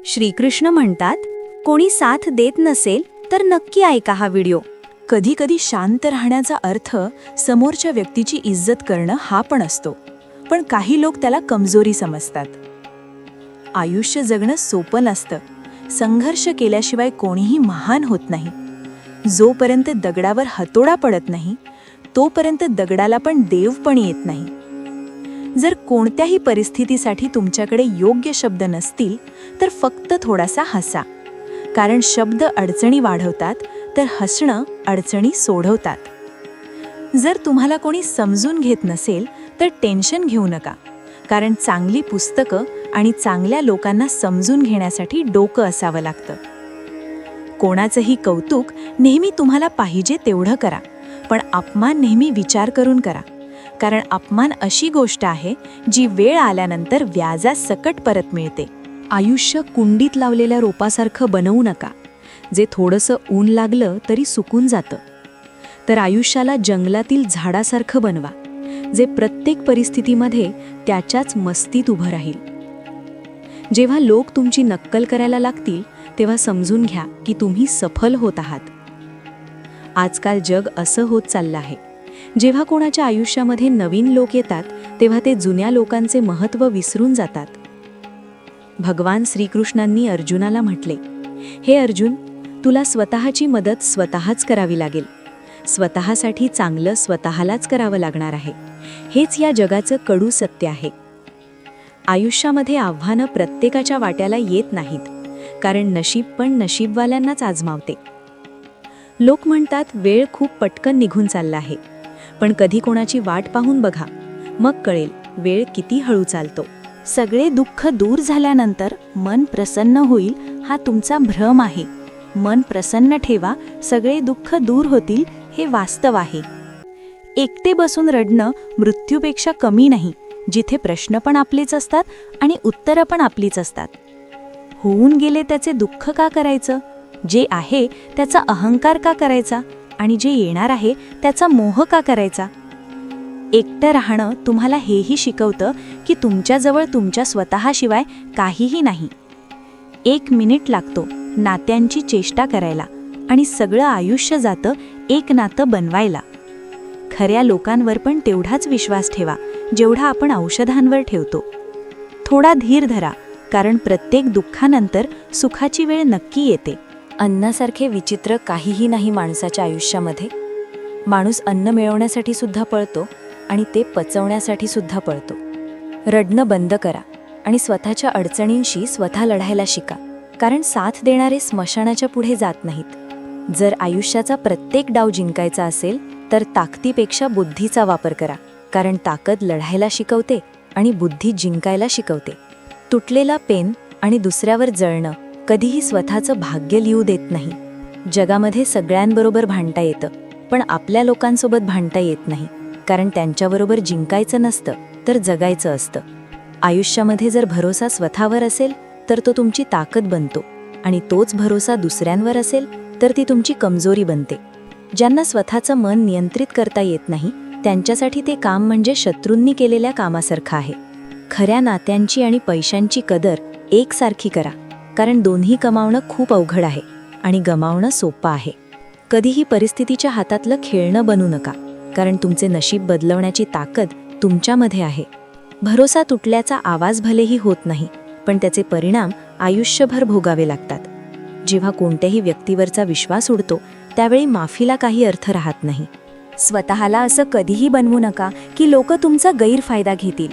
श्रीकृष्ण म्हणतात, कोणी साथ देत नसेल तर नक्की ऐका हा व्हिडिओ. कधीकधी शांत राहण्याचा अर्थ समोरच्या व्यक्तीची इज्जत करणं हा पण असतो, पण काही लोक त्याला कमजोरी समजतात. आयुष्य जगणं सोपं नसतं. संघर्ष केल्याशिवाय कोणीही महान होत नाही. जोपर्यंत दगडावर हातोडा पडत नाही तोपर्यंत दगडाला पण देवपण येत नाही. जर कोणत्याही परिस्थितीसाठी तुमच्याकडे योग्य शब्द नसतील तर फक्त थोडासा हसा, कारण शब्द अडचणी वाढवतात तर हसणं अडचणी सोडवतात. जर तुम्हाला कोणी समजून घेत नसेल तर टेन्शन घेऊ नका, कारण चांगली पुस्तकं आणि चांगल्या लोकांना समजून घेण्यासाठी डोकं असावं लागतं. कोणाचंही कौतुक नेहमी तुम्हाला पाहिजे तेवढं करा, पण अपमान नेहमी विचार करून करा, कारण अपमान अशी गोष्ट आहे जी वेळ आल्यानंतर व्याजासकट परत मिळते. आयुष्य कुंडीत लावलेल्या रोपासारखं बनवू नका, जे थोडंसं ऊन लागलं तरी सुकून जातं. तर आयुष्याला जंगलातील झाडासारखं बनवा, जे प्रत्येक परिस्थितीमध्ये त्याच्याच मस्तीत उभं राहील. जेव्हा लोक तुमची नक्कल करायला लागतील तेव्हा समजून घ्या की तुम्ही सफल होत आहात. आजकाल जग असं होत चाललं आहे, जेव्हा कोणाच्या आयुष्यामध्ये नवीन लोक येतात तेव्हा ते जुन्या लोकांचे महत्त्व विसरून जातात. भगवान श्रीकृष्णांनी अर्जुनाला म्हटले, हे अर्जुन, तुला स्वतःची मदत स्वतःच करावी लागेल. स्वतःसाठी चांगलं स्वतःलाच करावं लागणार आहे. हेच या जगाचं कडू सत्य आहे. आयुष्यामध्ये आव्हानं प्रत्येकाच्या वाट्याला येत नाहीत, कारण नशीब पण नशीबवाल्यांनाच आजमावते. लोक म्हणतात वेळ खूप पटकन निघून चालला आहे, पण कधी कोणाची वाट पाहून बघा, मग कळेल वेळ किती हळू चालतो. सगळे दुःख दूर झाल्यानंतर मन प्रसन्न होईल हा तुमचा भ्रम आहे. मन प्रसन्न ठेवा, सगळे दुःख दूर होतील हे वास्तव आहे. एकटे बसून रडणं मृत्यूपेक्षा कमी नाही, जिथे प्रश्न पण आपलेच असतात आणि उत्तरं पण आपलीच असतात. होऊन गेले त्याचे दुःख का करायचं? जे आहे त्याचा अहंकार का करायचा? आणि जे येणार आहे त्याचा मोह का करायचा? एकटं राहणं तुम्हाला हेही शिकवतं की तुमच्याजवळ तुमच्या स्वतःशिवाय काहीही नाही. 1 मिनिट लागतो नात्यांची चेष्टा करायला, आणि सगळं आयुष्य जातं एक नातं बनवायला. खऱ्या लोकांवर पण तेवढाच विश्वास ठेवा जेवढा आपण औषधांवर ठेवतो. थोडा धीर धरा, कारण प्रत्येक दुःखानंतर सुखाची वेळ नक्की येते. अन्नासारखे विचित्र काहीही नाही माणसाच्या आयुष्यामध्ये. माणूस अन्न मिळवण्यासाठी सुद्धा पळतो आणि ते पचवण्यासाठी सुद्धा पळतो. रडणं बंद करा आणि स्वतःच्या अडचणींशी स्वतः लढायला शिका, कारण साथ देणारे स्मशानाच्या पुढे जात नाहीत. जर आयुष्याचा प्रत्येक डाव जिंकायचा असेल तर ताकदीपेक्षा बुद्धीचा वापर करा, कारण ताकद लढायला शिकवते आणि बुद्धी जिंकायला शिकवते. तुटलेला पेन आणि दुसऱ्यावर जळणं कधीही स्वतःचं भाग्य लिहू देत नाही. जगामध्ये सगळ्यांबरोबर भांडता येतं, पण आपल्या लोकांसोबत भांडता येत नाही, कारण त्यांच्याबरोबर जिंकायचं नसतं तर जगायचं असतं. आयुष्यामध्ये जर भरोसा स्वतःवर असेल तर तो तुमची ताकद बनतो, आणि तोच भरोसा दुसऱ्यांवर असेल तर ती तुमची कमजोरी बनते. ज्यांना स्वतःचं मन नियंत्रित करता येत नाही त्यांच्यासाठी ते काम म्हणजे शत्रूंनी केलेल्या कामासारखं आहे. खऱ्या नात्यांची आणि पैशांची कदर एकसारखी करा, कारण दोन्ही कमावणं खूप अवघड आहे आणि गमावणं सोपं आहे. कधीही परिस्थितीच्या हातातलं खेळणं बनू नका, कारण तुमचे नशीब बदलवण्याची ताकद तुमच्यामध्ये आहे. भरोसा तुटल्याचा आवाज भलेही होत नाही, पण त्याचे परिणाम आयुष्यभर भोगावे लागतात. जेव्हा कोणत्याही व्यक्तीवरचा विश्वास उडतो त्यावेळी माफीला काही अर्थ राहत नाही. स्वतःला असं कधीही बनवू नका की लोक तुमचा गैरफायदा घेतील.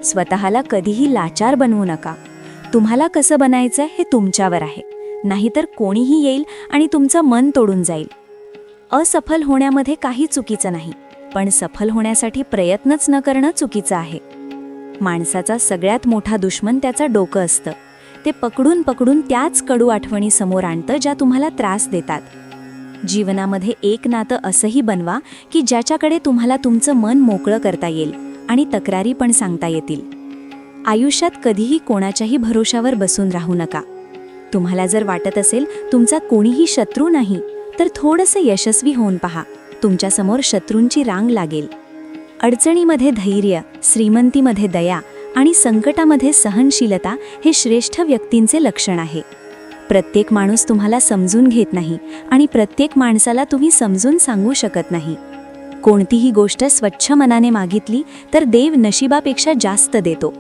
स्वतःला कधीही लाचार बनवू नका. तुम्हाला कसं बनायचं हे तुमच्यावर आहे, नाहीतर कोणीही येईल आणि तुमचं मन तोडून जाईल. असफल होण्यामध्ये काही चुकीचं नाही, पण सफल होण्यासाठी प्रयत्नच न करणं चुकीचं आहे. माणसाचा सगळ्यात मोठा दुश्मन त्याचं डोकं असतं. ते पकडून पकडून त्याच कडू आठवणी समोर आणतं ज्या तुम्हाला त्रास देतात. जीवनामध्ये एक नातं असंही बनवा की ज्याच्याकडे तुम्हाला तुमचं मन मोकळं करता येईल आणि तक्रारी पण सांगता येतील. आयुष्यात कधीही कोणाच्याही भरोशावर बसून राहू नका. तुम्हाला जर वाटत असेल तुमचा कोणीही शत्रू नाही, तर थोडंसं यशस्वी होऊन पहा, तुमच्यासमोर शत्रूंची रांग लागेल. अडचणीमध्ये धैर्य, श्रीमंतीमध्ये दया आणि संकटामध्ये सहनशीलता हे श्रेष्ठ व्यक्तींचे लक्षण आहे. प्रत्येक माणूस तुम्हाला समजून घेत नाही आणि प्रत्येक माणसाला तुम्ही समजून सांगू शकत नाही. कोणतीही गोष्ट स्वच्छ मनाने मागितली तर देव नशिबापेक्षा जास्त देतो.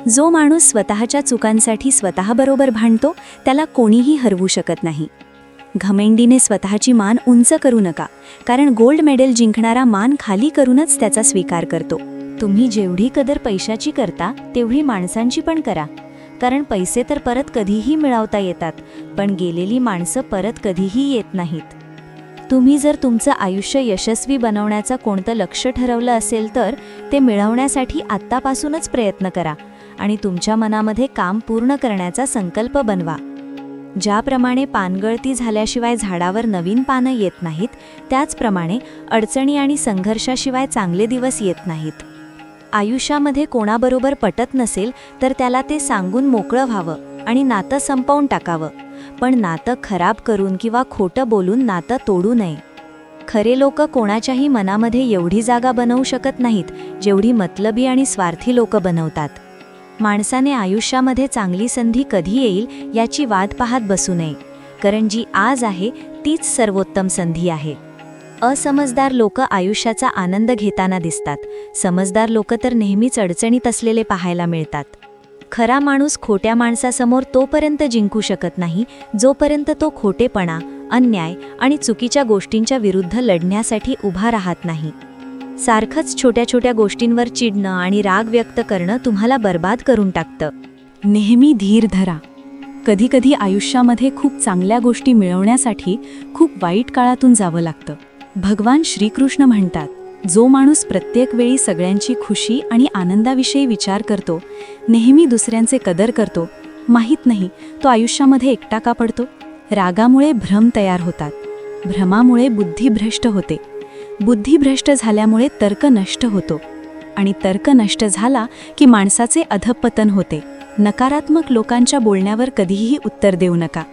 जो माणूस स्वतःच्या चुकांसाठी स्वतःबरोबर भांडतो त्याला कोणीही हरवू शकत नाही. घमेंडीने स्वतःची मान उंच करू नका, कारण गोल्ड मेडल जिंकणारा मान खाली करूनच त्याचा स्वीकार करतो. तुम्ही जेवढी कदर पैशाची करता तेवढी माणसांची पण करा, कारण पैसे तर परत कधीही मिळवता येतात, पण गेलेली माणसं परत कधीही येत नाहीत. तुम्ही जर तुमचं आयुष्य यशस्वी बनवण्याचं कोणतं लक्ष्य ठरवलं असेल तर ते मिळवण्यासाठी आत्तापासूनच प्रयत्न करा आणि तुमच्या मनामध्ये काम पूर्ण करण्याचा संकल्प बनवा. ज्याप्रमाणे पानगळती झाल्याशिवाय झाडावर नवीन पानं येत नाहीत, त्याचप्रमाणे अडचणी आणि संघर्षाशिवाय चांगले दिवस येत नाहीत. आयुष्यामध्ये कोणाबरोबर पटत नसेल तर त्याला ते सांगून मोकळं व्हावं आणि नातं संपवून टाकावं, पण नातं खराब करून किंवा खोटं बोलून नातं तोडू नये. खरे लोक कोणाच्याही मनामध्ये एवढी जागा बनवू शकत नाहीत जेवढी मतलबी आणि स्वार्थी लोक बनवतात. माणसाने आयुष्यामध्ये चांगली संधी कधी येईल याची वाट पाहत बसू नये, कारण जी आज आहे तीच सर्वोत्तम संधी आहे. असमजदार लोक आयुष्याचा आनंद घेताना दिसतात, समजदार लोक तर नेहमीच अडचणीत असलेले पाहायला मिळतात. खरा माणूस खोट्या माणसासमोर तोपर्यंत जिंकू शकत नाही जोपर्यंत तो खोटेपणा, अन्याय आणि चुकीच्या गोष्टींच्या विरुद्ध लढण्यासाठी उभा राहत नाही. सारखंच छोट्या छोट्या गोष्टींवर चिडणं आणि राग व्यक्त करणं तुम्हाला बर्बाद करून टाकतं. नेहमी धीर धरा. कधीकधी आयुष्यामध्ये खूप चांगल्या गोष्टी मिळवण्यासाठी खूप वाईट काळातून जावं लागतं. भगवान श्रीकृष्ण म्हणतात, जो माणूस प्रत्येक वेळी सगळ्यांची खुशी आणि आनंदाविषयी विचार करतो, नेहमी दुसऱ्यांचे कदर करतो, माहीत नाही तो आयुष्यामध्ये एकटा का पडतो. रागामुळे भ्रम तयार होतात, भ्रमामुळे बुद्धी भ्रष्ट होते, बुद्धी भ्रष्ट झाल्यामुळे तर्क नष्ट होतो आणि तर्क नष्ट झाला की माणसाचे अधःपतन होते. नकारात्मक लोकांच्या बोलण्यावर कधीही उत्तर देऊ नका.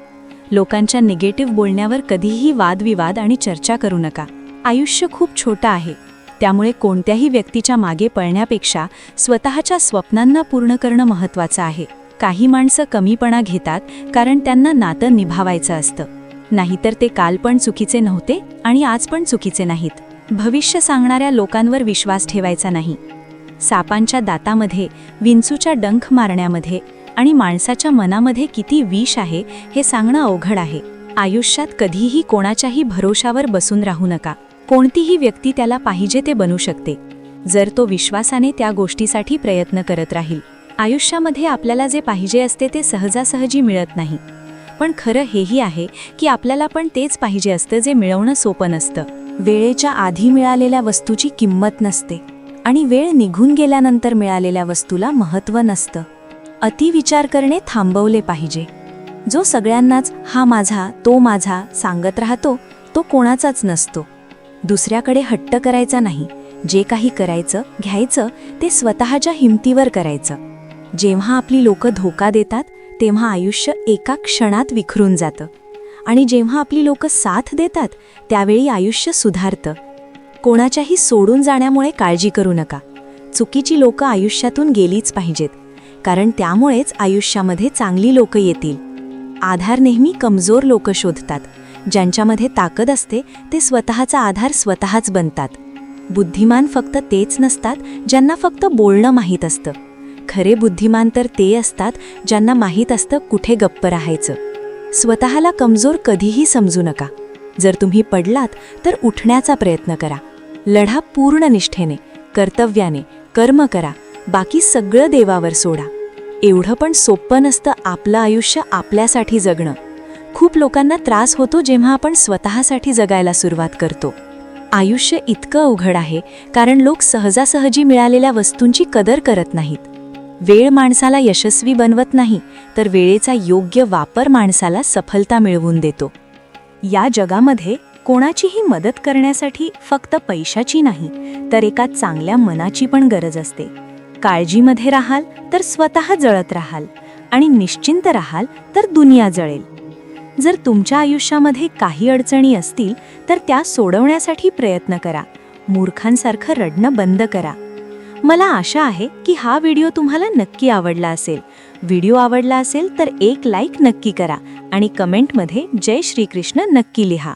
लोकांच्या निगेटिव्ह बोलण्यावर कधीही वादविवाद आणि चर्चा करू नका. आयुष्य खूप छोटं आहे, त्यामुळे कोणत्याही व्यक्तीच्या मागे पळण्यापेक्षा स्वतःच्या स्वप्नांना पूर्ण करणं महत्त्वाचं आहे. काही माणसं कमीपणा घेतात कारण त्यांना नातं निभावायचं असतं, नाहीतर ते काल पण चुकीचे नव्हते आणि आज पण चुकीचे नाहीत. भविष्य सांगणाऱ्या लोकांवर विश्वास ठेवायचा नाही. सापांच्या दातामध्ये, विंचूच्या डंख मारण्यामध्ये आणि माणसाच्या मनामध्ये किती विष आहे हे सांगणं अवघड आहे. आयुष्यात कधीही कोणाच्याही भरोशावर बसून राहू नका. कोणतीही व्यक्ती त्याला पाहिजे ते बनू शकते, जर तो विश्वासाने त्या गोष्टीसाठी प्रयत्न करत राहील. आयुष्यामध्ये आपल्याला जे पाहिजे असते ते सहजासहजी मिळत नाही, पण खरं हेही आहे की आपल्याला पण तेच पाहिजे असतं जे मिळवणं सोपं नसतं. वेळेच्या आधी मिळालेल्या वस्तूची किंमत नसते आणि वेळ निघून गेल्यानंतर मिळालेल्या वस्तूला महत्त्व नसतं. अतिविचार करणे थांबवले पाहिजे. जो सगळ्यांनाच हा माझा, तो माझा सांगत राहतो तो कोणाचाच नसतो. दुसऱ्याकडे हट्ट करायचा नाही. जे काही करायचं, घ्यायचं ते स्वतःच्या हिमतीवर करायचं. जेव्हा आपली लोकं धोका देतात तेव्हा आयुष्य एका क्षणात विखरून जातं आणि जेव्हा आपली लोकं साथ देतात त्यावेळी आयुष्य सुधारतं. कोणाच्याही सोडून जाण्यामुळे काळजी करू नका. चुकीची लोकं आयुष्यातून गेलीच पाहिजेत, कारण त्यामुळेच आयुष्यामध्ये चांगली लोकं येतील. आधार नेहमी कमजोर लोकं शोधतात. ज्यांच्यामध्ये ताकद असते ते स्वतःचा आधार स्वतःच बनतात. बुद्धिमान फक्त तेच नसतात ज्यांना फक्त बोलणं माहीत असतं. खरे बुद्धिमान तर ते असतात ज्यांना माहीत असतं कुठे गप्प राहायचं. स्वतःला कमजोर कधीही समजू नका. जर तुम्ही पडलात तर उठण्याचा प्रयत्न करा. लढा पूर्ण निष्ठेने, कर्तव्याने, कर्म करा. बाकी सगळं देवावर सोडा. एवढं पण सोपं नसतं आपलं आयुष्य आपल्यासाठी जगणं. खूप लोकांना त्रास होतो जेव्हा आपण स्वतःसाठी जगायला सुरुवात करतो. आयुष्य इतकं अवघड आहे कारण लोक सहजासहजी मिळालेल्या वस्तूंची कदर करत नाहीत. वेळ माणसाला यशस्वी बनवत नाही, तर वेळेचा योग्य वापर माणसाला सफलता मिळवून देतो. या जगामध्ये कोणाचीही मदत करण्यासाठी फक्त पैशाची नाही, तर एका चांगल्या मनाची पण गरज असते. काळजीमध्ये राहाल तर स्वतः जळत राहाल आणि निश्चिंत राहाल तर दुनिया जळेल. जर तुमच्या आयुष्यामध्ये काही अडचणी असतील तर त्या सोडवण्यासाठी प्रयत्न करा. मूर्खांसारखं रडणं बंद करा. मला आशा आहे की हा व्हिडिओ तुम्हाला नक्की आवडला असेल. व्हिडिओ आवडला असेल तर एक लाईक नक्की करा आणि कमेंटमध्ये जय श्रीकृष्ण नक्की लिहा.